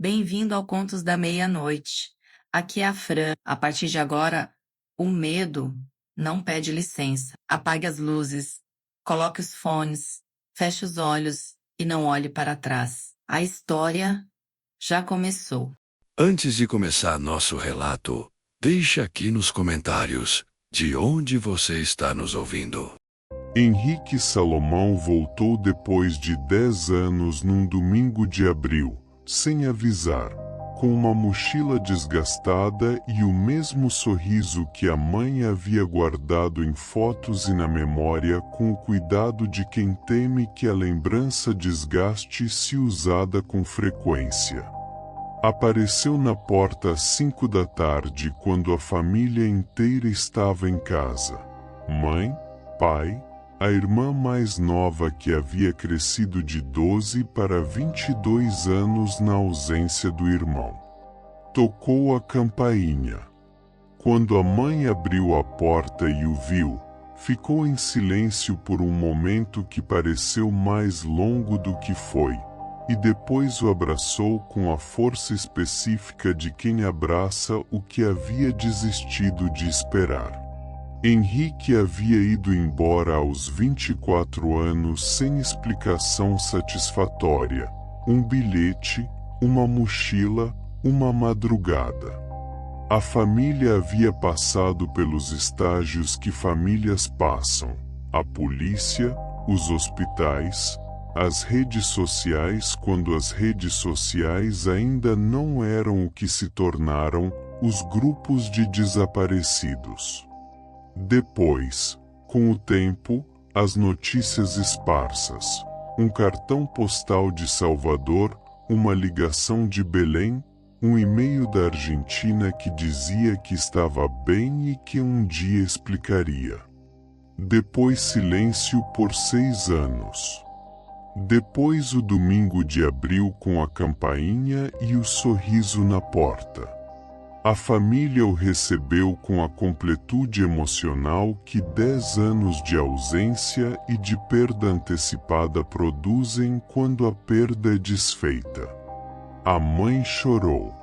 Bem-vindo ao Contos da Meia-Noite. Aqui é a Fran. A partir de agora, o medo não pede licença. Apague as luzes, coloque os fones, feche os olhos e não olhe para trás. A história já começou. Antes de começar nosso relato, deixe aqui nos comentários de onde você está nos ouvindo. Henrique Salomão voltou depois de 10 anos num domingo de abril, sem avisar, com uma mochila desgastada e o mesmo sorriso que a mãe havia guardado em fotos e na memória, com o cuidado de quem teme que a lembrança desgaste se usada com frequência. Apareceu na porta às 5 da tarde, quando a família inteira estava em casa. Mãe, pai, a irmã mais nova que havia crescido de 12 para 22 anos na ausência do irmão. Tocou a campainha. Quando a mãe abriu a porta e o viu, ficou em silêncio por um momento que pareceu mais longo do que foi, e depois o abraçou com a força específica de quem abraça o que havia desistido de esperar. Henrique havia ido embora aos 24 anos sem explicação satisfatória. Um bilhete, uma mochila, uma madrugada. A família havia passado pelos estágios que famílias passam: a polícia, os hospitais, as redes sociais, quando as redes sociais ainda não eram o que se tornaram, os grupos de desaparecidos. Depois, com o tempo, as notícias esparsas. Um cartão postal de Salvador, uma ligação de Belém, um e-mail da Argentina que dizia que estava bem e que um dia explicaria. Depois silêncio por 6 anos. Depois o domingo de abril com a campainha e o sorriso na porta. A família o recebeu com a completude emocional que 10 anos de ausência e de perda antecipada produzem quando a perda é desfeita. A mãe chorou.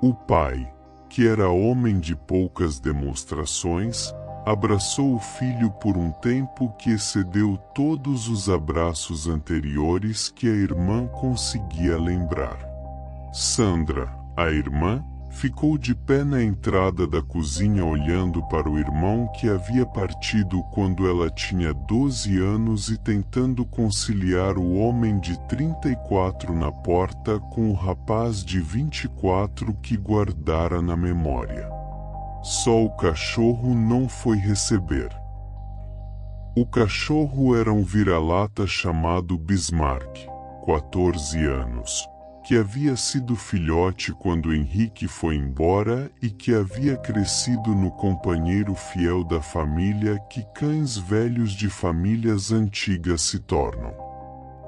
O pai, que era homem de poucas demonstrações, abraçou o filho por um tempo que excedeu todos os abraços anteriores que a irmã conseguia lembrar. Sandra, a irmã, ficou de pé na entrada da cozinha olhando para o irmão que havia partido quando ela tinha 12 anos e tentando conciliar o homem de 34 na porta com o rapaz de 24 que guardara na memória. Só o cachorro não foi receber. O cachorro era um vira-lata chamado Bismarck, 14 anos. Que havia sido filhote quando Henrique foi embora e que havia crescido no companheiro fiel da família que cães velhos de famílias antigas se tornam.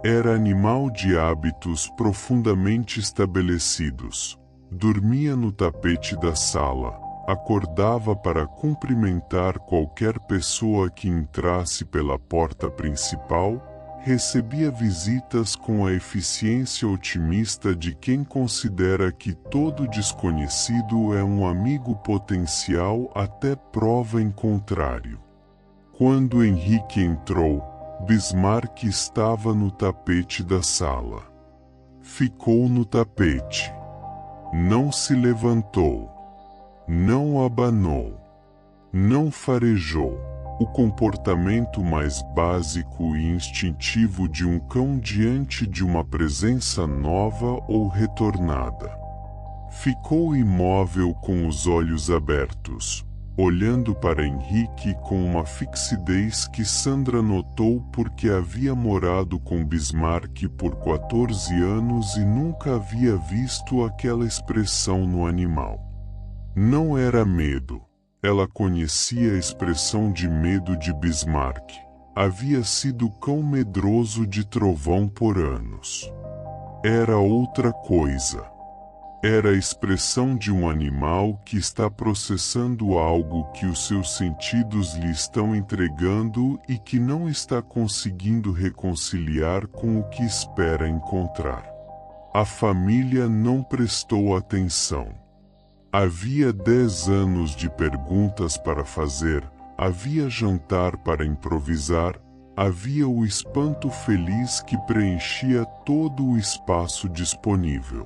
Era animal de hábitos profundamente estabelecidos. Dormia no tapete da sala, acordava para cumprimentar qualquer pessoa que entrasse pela porta principal, recebia visitas com a eficiência otimista de quem considera que todo desconhecido é um amigo potencial até prova em contrário. Quando Henrique entrou, Bismarck estava no tapete da sala. Ficou no tapete. Não se levantou. Não abanou. Não farejou. O comportamento mais básico e instintivo de um cão diante de uma presença nova ou retornada. Ficou imóvel com os olhos abertos, olhando para Henrique com uma fixidez que Sandra notou porque havia morado com Bismarck por 14 anos e nunca havia visto aquela expressão no animal. Não era medo. Ela conhecia a expressão de medo de Bismarck. Havia sido cão medroso de trovão por anos. Era outra coisa. Era a expressão de um animal que está processando algo que os seus sentidos lhe estão entregando e que não está conseguindo reconciliar com o que espera encontrar. A família não prestou atenção. Havia 10 anos de perguntas para fazer, havia jantar para improvisar, havia o espanto feliz que preenchia todo o espaço disponível.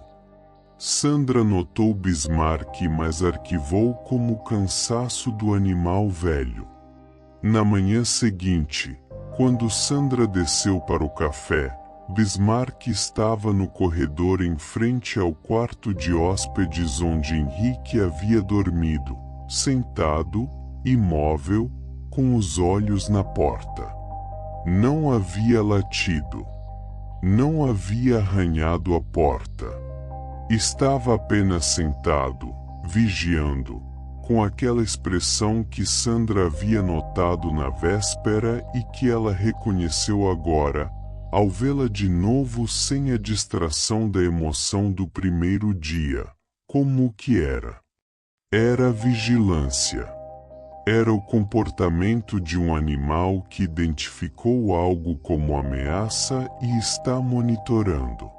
Sandra notou Bismarck, mas arquivou como o cansaço do animal velho. Na manhã seguinte, quando Sandra desceu para o café, Bismarck estava no corredor em frente ao quarto de hóspedes onde Henrique havia dormido, sentado, imóvel, com os olhos na porta. Não havia latido. Não havia arranhado a porta. Estava apenas sentado, vigiando, com aquela expressão que Sandra havia notado na véspera e que ela reconheceu agora, ao vê-la de novo sem a distração da emoção do primeiro dia, como o que era. Era vigilância. Era o comportamento de um animal que identificou algo como ameaça e está monitorando.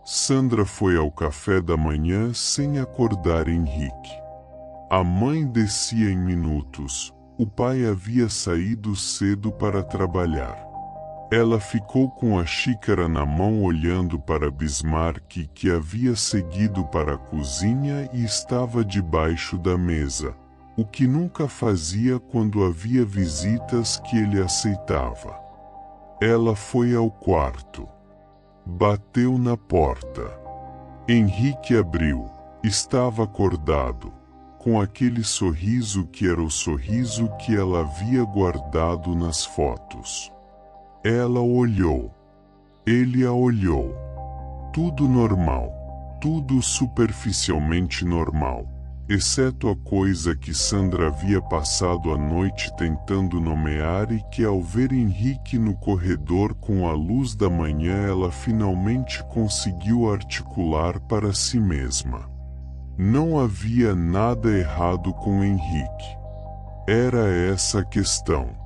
Sandra foi ao café da manhã sem acordar Henrique. A mãe descia em minutos, o pai havia saído cedo para trabalhar. Ela ficou com a xícara na mão olhando para Bismarck, que havia seguido para a cozinha e estava debaixo da mesa, o que nunca fazia quando havia visitas que ele aceitava. Ela foi ao quarto. Bateu na porta. Henrique abriu. Estava acordado, com aquele sorriso que era o sorriso que ela havia guardado nas fotos. Ela olhou. Ele a olhou. Tudo normal. Tudo superficialmente normal, exceto a coisa que Sandra havia passado a noite tentando nomear e que, ao ver Henrique no corredor com a luz da manhã, ela finalmente conseguiu articular para si mesma. Não havia nada errado com Henrique. Era essa a questão.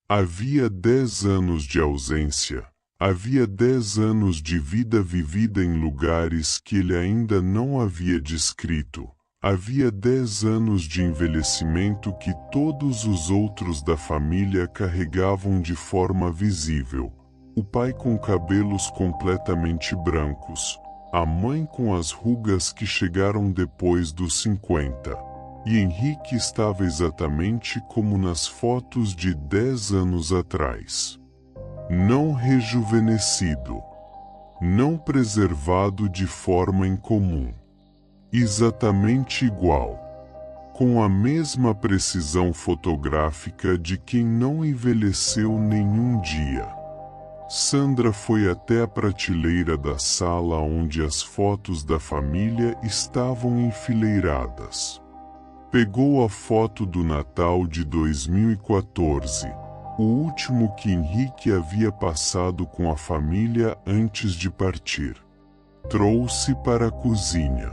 Havia 10 anos de ausência, havia 10 anos de vida vivida em lugares que ele ainda não havia descrito, havia 10 anos de envelhecimento que todos os outros da família carregavam de forma visível, o pai com cabelos completamente brancos, a mãe com as rugas que chegaram depois dos 50. E Henrique estava exatamente como nas fotos de 10 anos atrás. Não rejuvenescido. Não preservado de forma incomum. Exatamente igual. Com a mesma precisão fotográfica de quem não envelheceu nenhum dia. Sandra foi até a prateleira da sala onde as fotos da família estavam enfileiradas. Pegou a foto do Natal de 2014, o último que Henrique havia passado com a família antes de partir. Trouxe para a cozinha.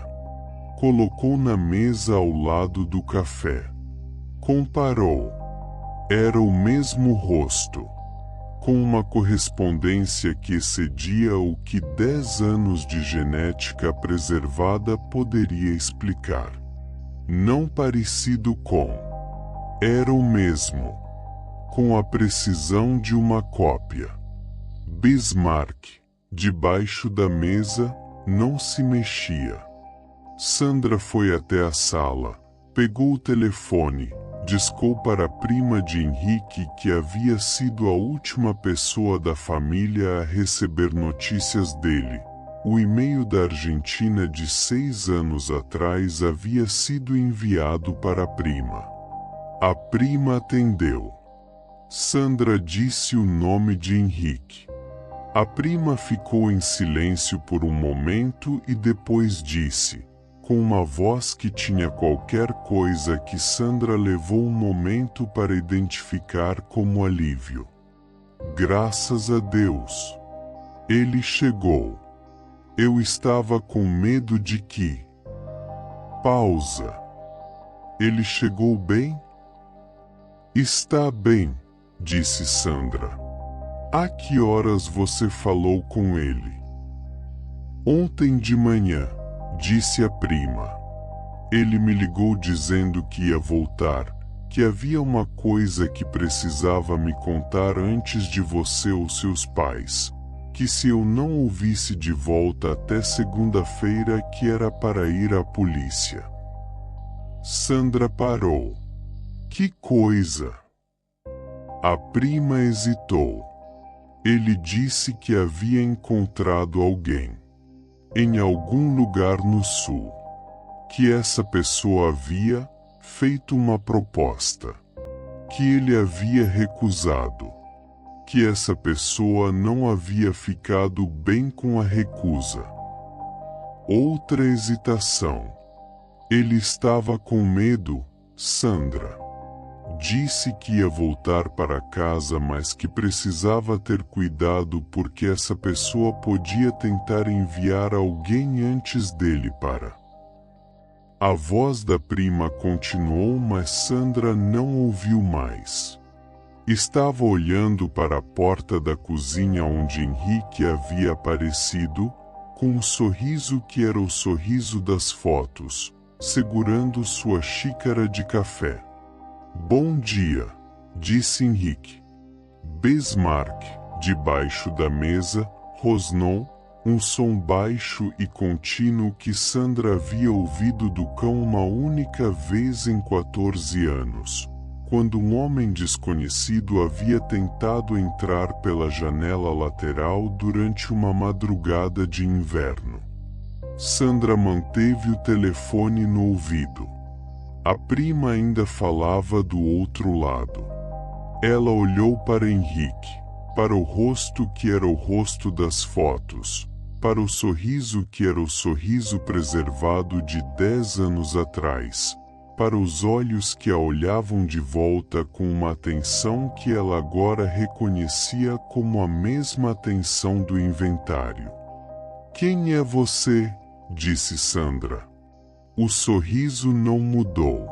Colocou na mesa ao lado do café. Comparou. Era o mesmo rosto, com uma correspondência que excedia o que 10 anos de genética preservada poderia explicar. Não parecido com. Era o mesmo. Com a precisão de uma cópia. Bismarck, debaixo da mesa, não se mexia. Sandra foi até a sala, pegou o telefone, discou para a prima de Henrique, que havia sido a última pessoa da família a receber notícias dele. O e-mail da Argentina de 6 anos atrás havia sido enviado para a prima. A prima atendeu. Sandra disse o nome de Henrique. A prima ficou em silêncio por um momento e depois disse, com uma voz que tinha qualquer coisa que Sandra levou um momento para identificar como alívio. Graças a Deus. Ele chegou. Eu estava com medo de que... Pausa. Ele chegou bem? Está bem, disse Sandra. A que horas você falou com ele? Ontem de manhã, disse a prima. Ele me ligou dizendo que ia voltar, que havia uma coisa que precisava me contar antes de você ou seus pais, que se eu não ouvisse de volta até segunda-feira que era para ir à polícia. Sandra parou. Que coisa! A prima hesitou. Ele disse que havia encontrado alguém, em algum lugar no sul, que essa pessoa havia feito uma proposta, que ele havia recusado, que essa pessoa não havia ficado bem com a recusa. Outra hesitação. Ele estava com medo, Sandra. Disse que ia voltar para casa, mas que precisava ter cuidado porque essa pessoa podia tentar enviar alguém antes dele para. A voz da prima continuou, mas Sandra não ouviu mais. Estava olhando para a porta da cozinha onde Henrique havia aparecido, com um sorriso que era o sorriso das fotos, segurando sua xícara de café. Bom dia, disse Henrique. Bismarck, debaixo da mesa, rosnou, um som baixo e contínuo que Sandra havia ouvido do cão uma única vez em 14 anos, quando um homem desconhecido havia tentado entrar pela janela lateral durante uma madrugada de inverno. Sandra manteve o telefone no ouvido. A prima ainda falava do outro lado. Ela olhou para Henrique, para o rosto que era o rosto das fotos, para o sorriso que era o sorriso preservado de 10 anos atrás, para os olhos que a olhavam de volta com uma atenção que ela agora reconhecia como a mesma atenção do inventário. Quem é você? Disse Sandra. O sorriso não mudou.